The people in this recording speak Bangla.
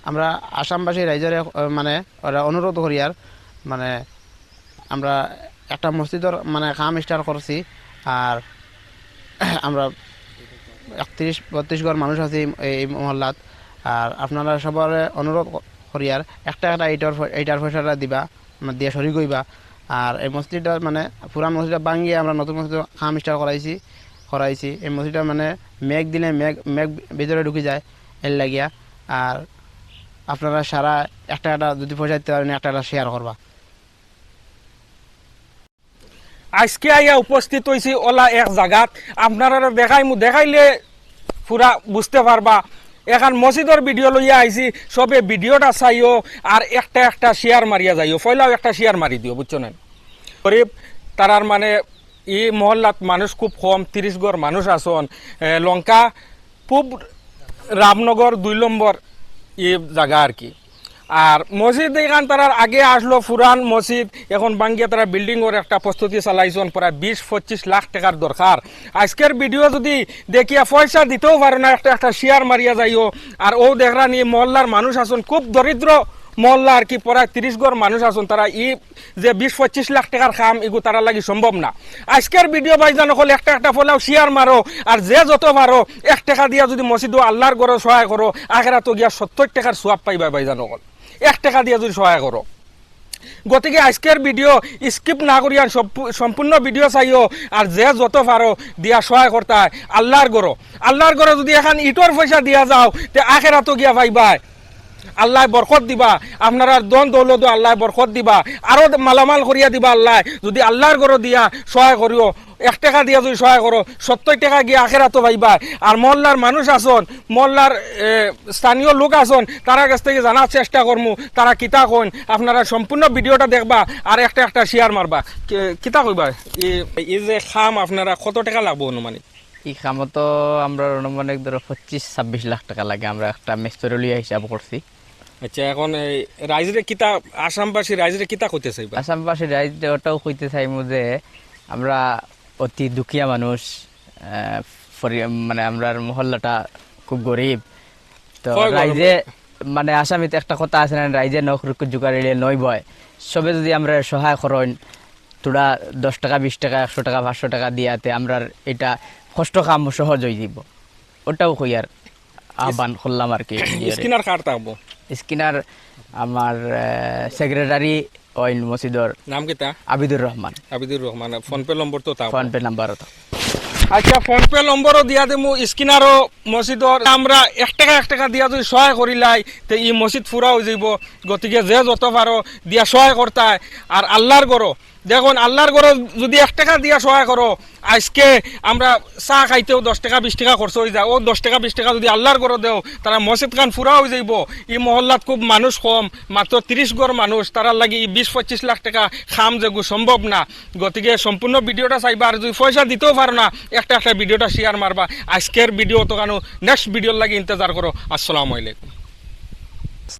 আমরা আসামবাসী রাইজের মানে ওরা অনুরোধ করি আর মানে আমরা একটা মসজিদের মানে কাম স্টার্ট করছি। আর আমরা 31-32 ঘর মানুষ আছি এই মহল্লাত। আর আপনারা সবার অনুরোধ করি আর একটা এইটার পয়সাটা দিবা দিয়ে সরি কইবা। আর এই মসজিদটা মানে পুরান মসজিদটা ভাঙিয়ে আমরা নতুন মসজিদ কাম স্টার্ট করাইছি। এই মসজিদটা মানে মেঘ দিলে মেঘ ভিতরে ঢুকে যায় এর লাগিয়া। আর আপনারা সারা একটা যদি পয়সা দিতে পারেন একটা শেয়ার করবা। আজকে আইয়া উপস্থিত হয়েছি ওলা এক জায়গাত, আপনারা দেখাইলে পুরা বুঝতে পারবা। এখন মসজিদের ভিডিও লইয়া আইছি, সবে ভিডিওটা চাইও আর একটা শেয়ার মারিয়া যাইও। পয়লাও একটা শেয়ার মারি দিও, বুঝছো না? গরিব তারার মানে এই মহল্লাত মানুষ খুব কম, 30 ঘর মানুষ আসন। লঙ্কা পূব রামনগর 2 নম্বর এই জায়গা আর কি। আর মসজিদ এখান তারা আগে আসলো পুরান মসজিদ, এখন ভাঙ্গিয়ে তারা বিল্ডিংয়ের একটা প্রস্তুতি চালাইছেন। প্রায় 20-25 লাখ টাকার দরকার। আজকের ভিডিও যদি দেখিয়া পয়সা দিতেও পারে না, একটা শেয়ার মারিয়া যাইও। আর ও দেখরা নিয়ে মহল্লার মানুষ আসুন, খুব দরিদ্র মহল্লা আর কি, প্রায় 30 ঘর মানুষ আসুন। তারা যে 20-25 লাখ টাকার কাম এগুলো তারা লাগি সম্ভব না। আজকের ভিডিও ভাইজান হলে একটা ফলাও শেয়ার মারো। আর যে যত পারো 1 টাকা দিয়া যদি মসজিদ আল্লাহর ঘরে সহায় করো, আখেরা তো গিয়া 70 টাকার সোয়াব পাইবা ভাইজান হল। 1 টাকা দিয়ে যদি সহায় করো। গতিকে আজকের ভিডিও স্কিপ না করিয়া সম্পূর্ণ ভিডিও চাইও। আর যে যত পারো দিয়া সহায় করতে হয় আল্লাহর ঘরে যদি এখন ইটর পয়সা দিয়া যাও তে আখেরা তো গিয়া ভাইবাই আল্লাহ বরকত দিবা। আপনারা দন দৌলত আল্লাহ বরকত দিবা, আরো মালামাল করিয়া দিবা আল্লাহ। যদি আল্লাহর ঘরে দিয়া সহায় করিও, 1 টাকা দিয়া যদি সহায় করো, 70 টাকা গিয়ে আখেরা তো ভাইবা। আর মহল্লার মানুষ আসন, মহল্লার স্থানীয় লোক আসন, তারা কাছ থেকে জানার চেষ্টা করমু তারা কিতা কইন। আপনারা সম্পূর্ণ ভিডিওটা দেখবা আর একটা শেয়ার মারবা। কিতা কইবা এই যে খাম আপনারা কত টাকা লাগবো অনুমানিক? এই কামত তো আমরা অনুমানিক ধরো 25-26 লাখ টাকা লাগে। আমরা একটা মিস্ত্রি হিসাব করছি। আচ্ছা, এখন রাইজরে কিতা আসামবাসী রাইজরে কিতা কইতে চাইবা? আসামবাসী রাইজ ওটাও কইতে চাইমু যে আমরা অতি দুঃখিয়া মানুষ, মানে আমরা মহল্লাটা খুব গরিব। তো রাইজে মানে আসামিতে একটা কথা আছে না, রাইজে নখ জোগাড়িলে নই বয়। সবে যদি আমরা সহায় করেন, তোরা 10 টাকা 20 টাকা 100 টাকা 500 টাকা দিয়াতে আমরা এটা কষ্ট কাম সহজ হয়ে যাব। ওটাও কই আর আহ্বান করলাম আর কি। স্কিনার কার থাকবো? স্কিনার আমার সেক্রেটারি ওইন মসজিদর নাম কিতা? আবিদুর রহমান। ফোন পে নম্বর তো তাও? Phone pay number. আচ্ছা, ফোন পে নম্বরও দিয়া দেবো। স্কিনারও মসজিদর আমরা 1 টাকা দিয়া যদি সহায় করিলাই তো ই মসজিদ ফুরা হয়ে যাব। গতিকে যে যত পারো দিয়া সহায় করতে হয়। আর আল্লাহর গরো দেখুন, আল্লাহর ঘরে যদি 1 টাকা দিয়া সহায় করো, আজকে আমরা চা খাইতেও 10 টাকা 20 টাকা খরচ হয়ে যায়। ও 10 টাকা 20 টাকা যদি আল্লাহর ঘরে দেও, তারা মসজিদ খান ফুরা হয়ে যাইব। এই মহল্লাত খুব মানুষ কম, মাত্র 30 ঘর মানুষ, তারার লাগি 20-25 লাখ টাকা খাম যেগু সম্ভব না। গতিকে সম্পূর্ণ ভিডিওটা চাইবা। আর যদি পয়সা দিতেও পারো না, একটা ভিডিওটা শেয়ার মারবা। আজকের ভিডিও তো কেন নেক্সট ভিডিওর লাগি ইন্তজার করো। আসসালামু আলাইকুম।